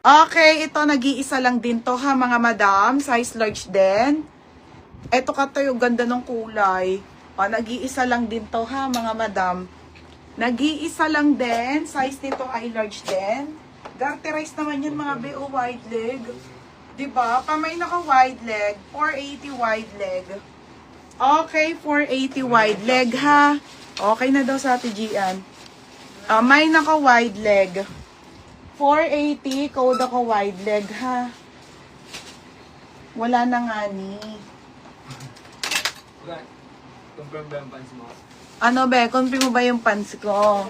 Okay, ito nag-iisa lang din to ha mga madam. Size large din. Ito katayo, ganda ng kulay. O, nag-iisa lang din to ha mga madam. Nag-iisa lang din. Size nito ay large din. Garterize naman yan mga BO wide leg. Diba? Pamay naka wide leg. 480 wide leg. Okay, 480 wide leg ha. Okay na daw sa Ate Gian. May naka wide leg. 480, code ako wide leg ha. Wala na nga ni. Confirm ba yung pants mo? Ano be, confirm mo ba yung pants ko?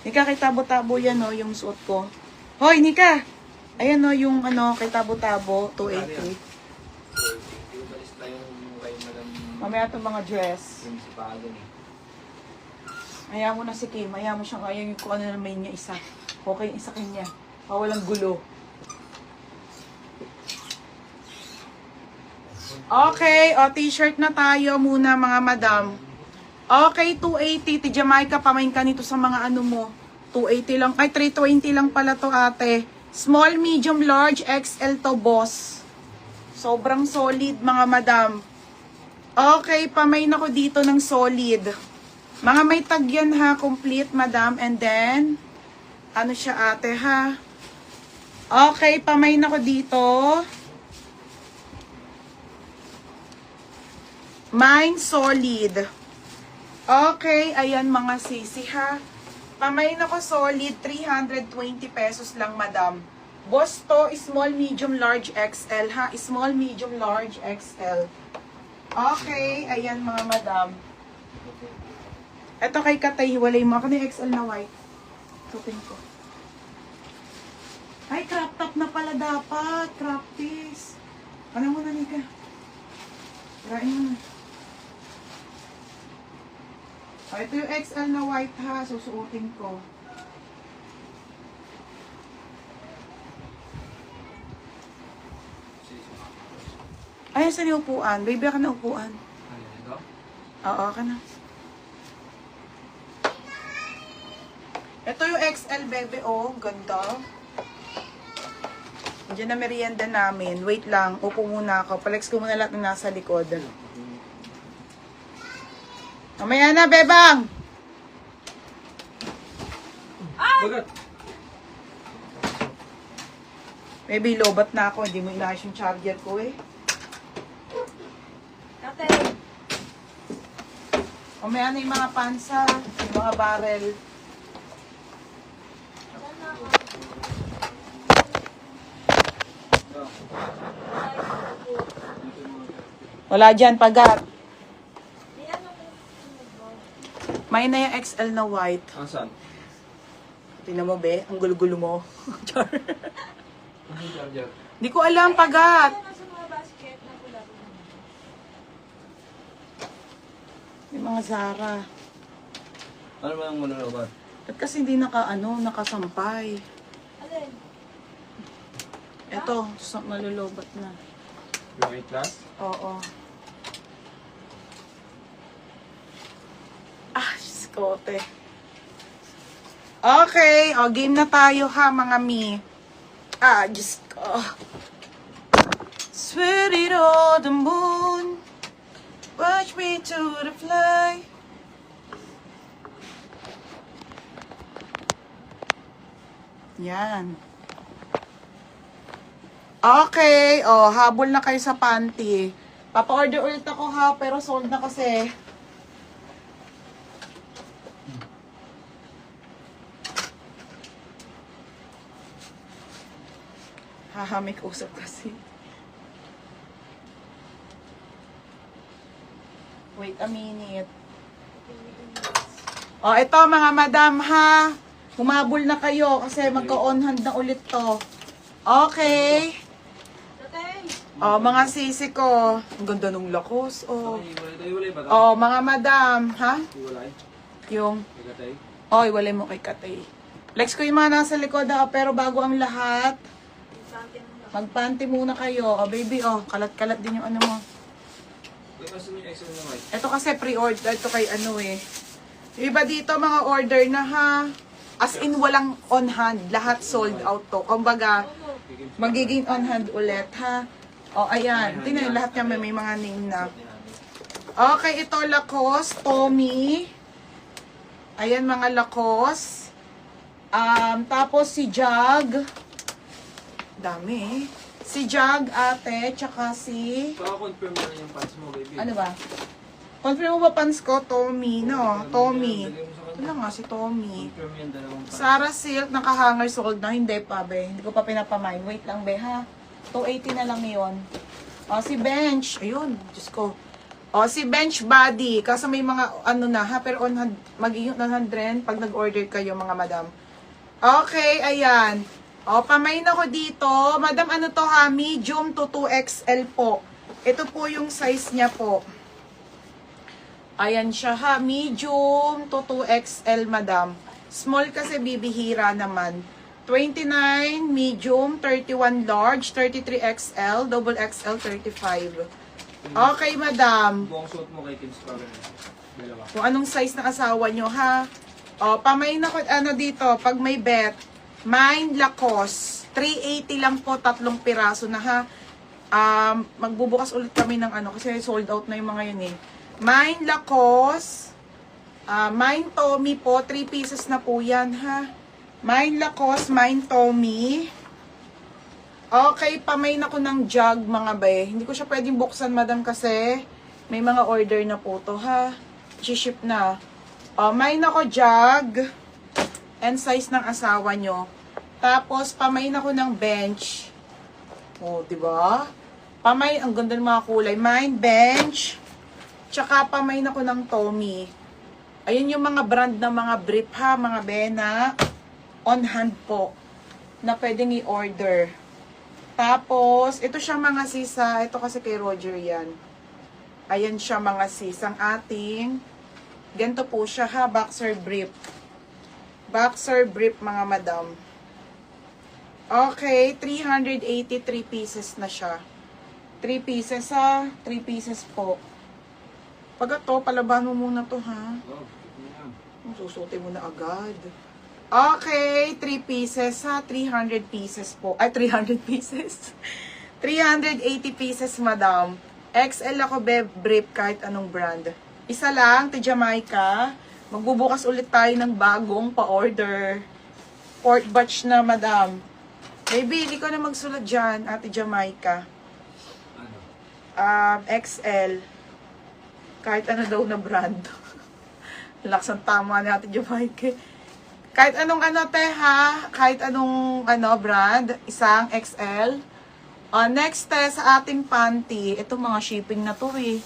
Nika, kay tabo-tabo yan o, yung suot ko. Hoy, Nika! Ayan o, yung ano, kay tabo-tabo, 280. Mamaya itong mga dress. Yung si Pagan eh. Ayaw mo na si Kim, ayaw mo siyang ayaw yung kung ano naman niya isa. Okay, isa kanya. Walang gulo. Okay, o t-shirt na tayo muna mga madam. Okay, 280. Ti Jamaica, pamain ka nito sa mga ano mo. 280 lang. Ay, 320 lang pala to ate. Small, medium, large, XL to boss. Sobrang solid mga madam. Okay, pamain ako dito ng solid. Mga may tag yan ha, complete madam. And then, ano siya ate ha? Okay, pamain ako dito. Mine solid. Okay, ayan mga sisi ha. Pamain ako solid, 320 pesos lang madam. Boss to, small, medium, large, XL ha. Small, medium, large, XL. Okay, ayan mga madam. Ito kay Katay, hiwalay mo. Ako na yung XL na white. Sutin ko. Ay, crop top na pala dapat. Crop piece. Ano mo na, Nika? Tirain mo na. Ito yung XL na white ha. Susuotin ko. Ay, saan yung upuan? Baby, ka na upuan. Ano ito? Oo, ka na. Ito yung XL, baby. Oh, ganda. Diyan na merienda namin. Wait lang. Upo muna ako. Palex ko muna lahat ng nasa likod. Mamaya na, bebang! Bagat! Baby, lobat na ako. Hindi mo inaayos yung charger ko eh. Okay. Mamaya na yung mga pansa, yung mga barrel. Wala dyan, pagat. May na yung XL na white. Asan? Tingnan mo, be. Ang gulo-gulo mo. Char. Ano yung charger? Hindi ko alam, pagat. Nasa mga basket na pula. Yung mga Zara. Ano ba ang manunod? At kasi hindi nakasampay. Alin? Eto, malulubat na. Yung 8 plus? Oo. Ah, skote. Okay, o game na tayo ha mga mi. Ah, just ko. Swear it on the moon. Watch me to the fly. Yan. Okay, habol na kayo sa panty. Papa-order ulit ako ha, pero sold na kasi. Haha, may kausap kasi. Wait a minute. Ito mga madam ha. Humabol na kayo kasi magka-on hand na ulit to. Okay. Mga sisi ko. Ang ganda nung lakos. Iwalay ba ito? Mga madam. Ha? Iwalay? Yung, Igatay? iwalay mo kay Katay. Flex ko yung mga nasa likod ha. Pero bago ang lahat, magpanty muna kayo. Baby, kalat-kalat din yung ano mo. Asan yung XL na white? Ito kasi pre-order. Ito kay ano eh. Yung iba dito mga order na ha. As in, walang on hand. Lahat sold out to. Kumbaga, magiging on hand ulit, ha? O, ayan. Tingnan, lahat niya may mga name na. Okay, ito Lacoste, Tommy. Ayan, mga Lacoste. Tapos si Jag. Dami, Si Jag, ate, tsaka si... Paka-confirm na yung pants mo, baby. Ano ba? Confirm mo ba pants ko? Tommy, no? Tommy. Ano nga si Tommy? Confirm yung dalawang pants. Sarah Silk, naka-hanger sold na. Hindi pa, be. Hindi ko pa pinapamine. Wait lang, be, ha? 280 na lang yun. O, si Bench. Ayun, Diyos ko. O, si Bench Body. Kasi may mga, ano na, ha? Pero magiging 100 pag nag-order kayo, mga madam. Okay, ayan. O, pamain ako dito. Madam, ano to, ha? Medium to 2XL po. Ito po yung size niya po. Ayan siya, ha? Medium to 2XL, madam. Small kasi bibihira naman. 29 medium, 31 large, 33 XL, double XL 35. Okay, madam. Buong suot mo kay Kim Scarlett. Dalawa. Kung anong size ng asawa nyo, ha? O, pamain ako, ano dito, pag may bet, mine Lacoste, 380 lang po, 3 piraso na, ha? Magbubukas ulit kami ng ano, kasi sold out na yung mga yun, eh. Mine Lacoste, mine Tommy po, 3 pieces na po yan, ha? Mine Lacoste, mine Tommy. Okay, pamain ako ng jug, mga bay. Hindi ko siya pwedeng buksan, madam, kasi may mga order na po to, ha? Ship na. Mine ako jug. And size ng asawa nyo. Tapos, pamain ako ng bench. O, diba? Pamain, ang ganda ng mga kulay. Mine, bench. Tsaka, pamain ako ng Tommy. Ayun yung mga brand ng mga brief, ha? Mga bena. On hand po. Na pwedeng i-order. Tapos, ito siya mga sisa. Ito kasi kay Roger yan. Ayan siya mga sisa. Ang ating, ganito po siya, ha? Boxer brief. Boxer brief, mga madam. Okay, 383 pieces na siya. 3 pieces, ha? 3 pieces po. Pag ito, palaban mo muna to, ha? Oh, ito na. Susutin mo na agad. Okay, 3 pieces, ha? 300 pieces po. Ay, 300 pieces. 380 pieces, madam. XL ako, brief, kahit anong brand. Isa lang, to Jamaica. Magbubukas ulit tayo ng bagong pa-order. 4th batch na, madam. Baby, hindi ko na magsulat dyan, Ate Jamaica. Ano? XL. Kahit ano daw na brand. Laks ang tama ni Ate Jamaica. Kahit anong ano, te, ha? Kahit anong ano, brand. Isang XL. Next, te, sa ating panty. Ito mga shipping na to, eh.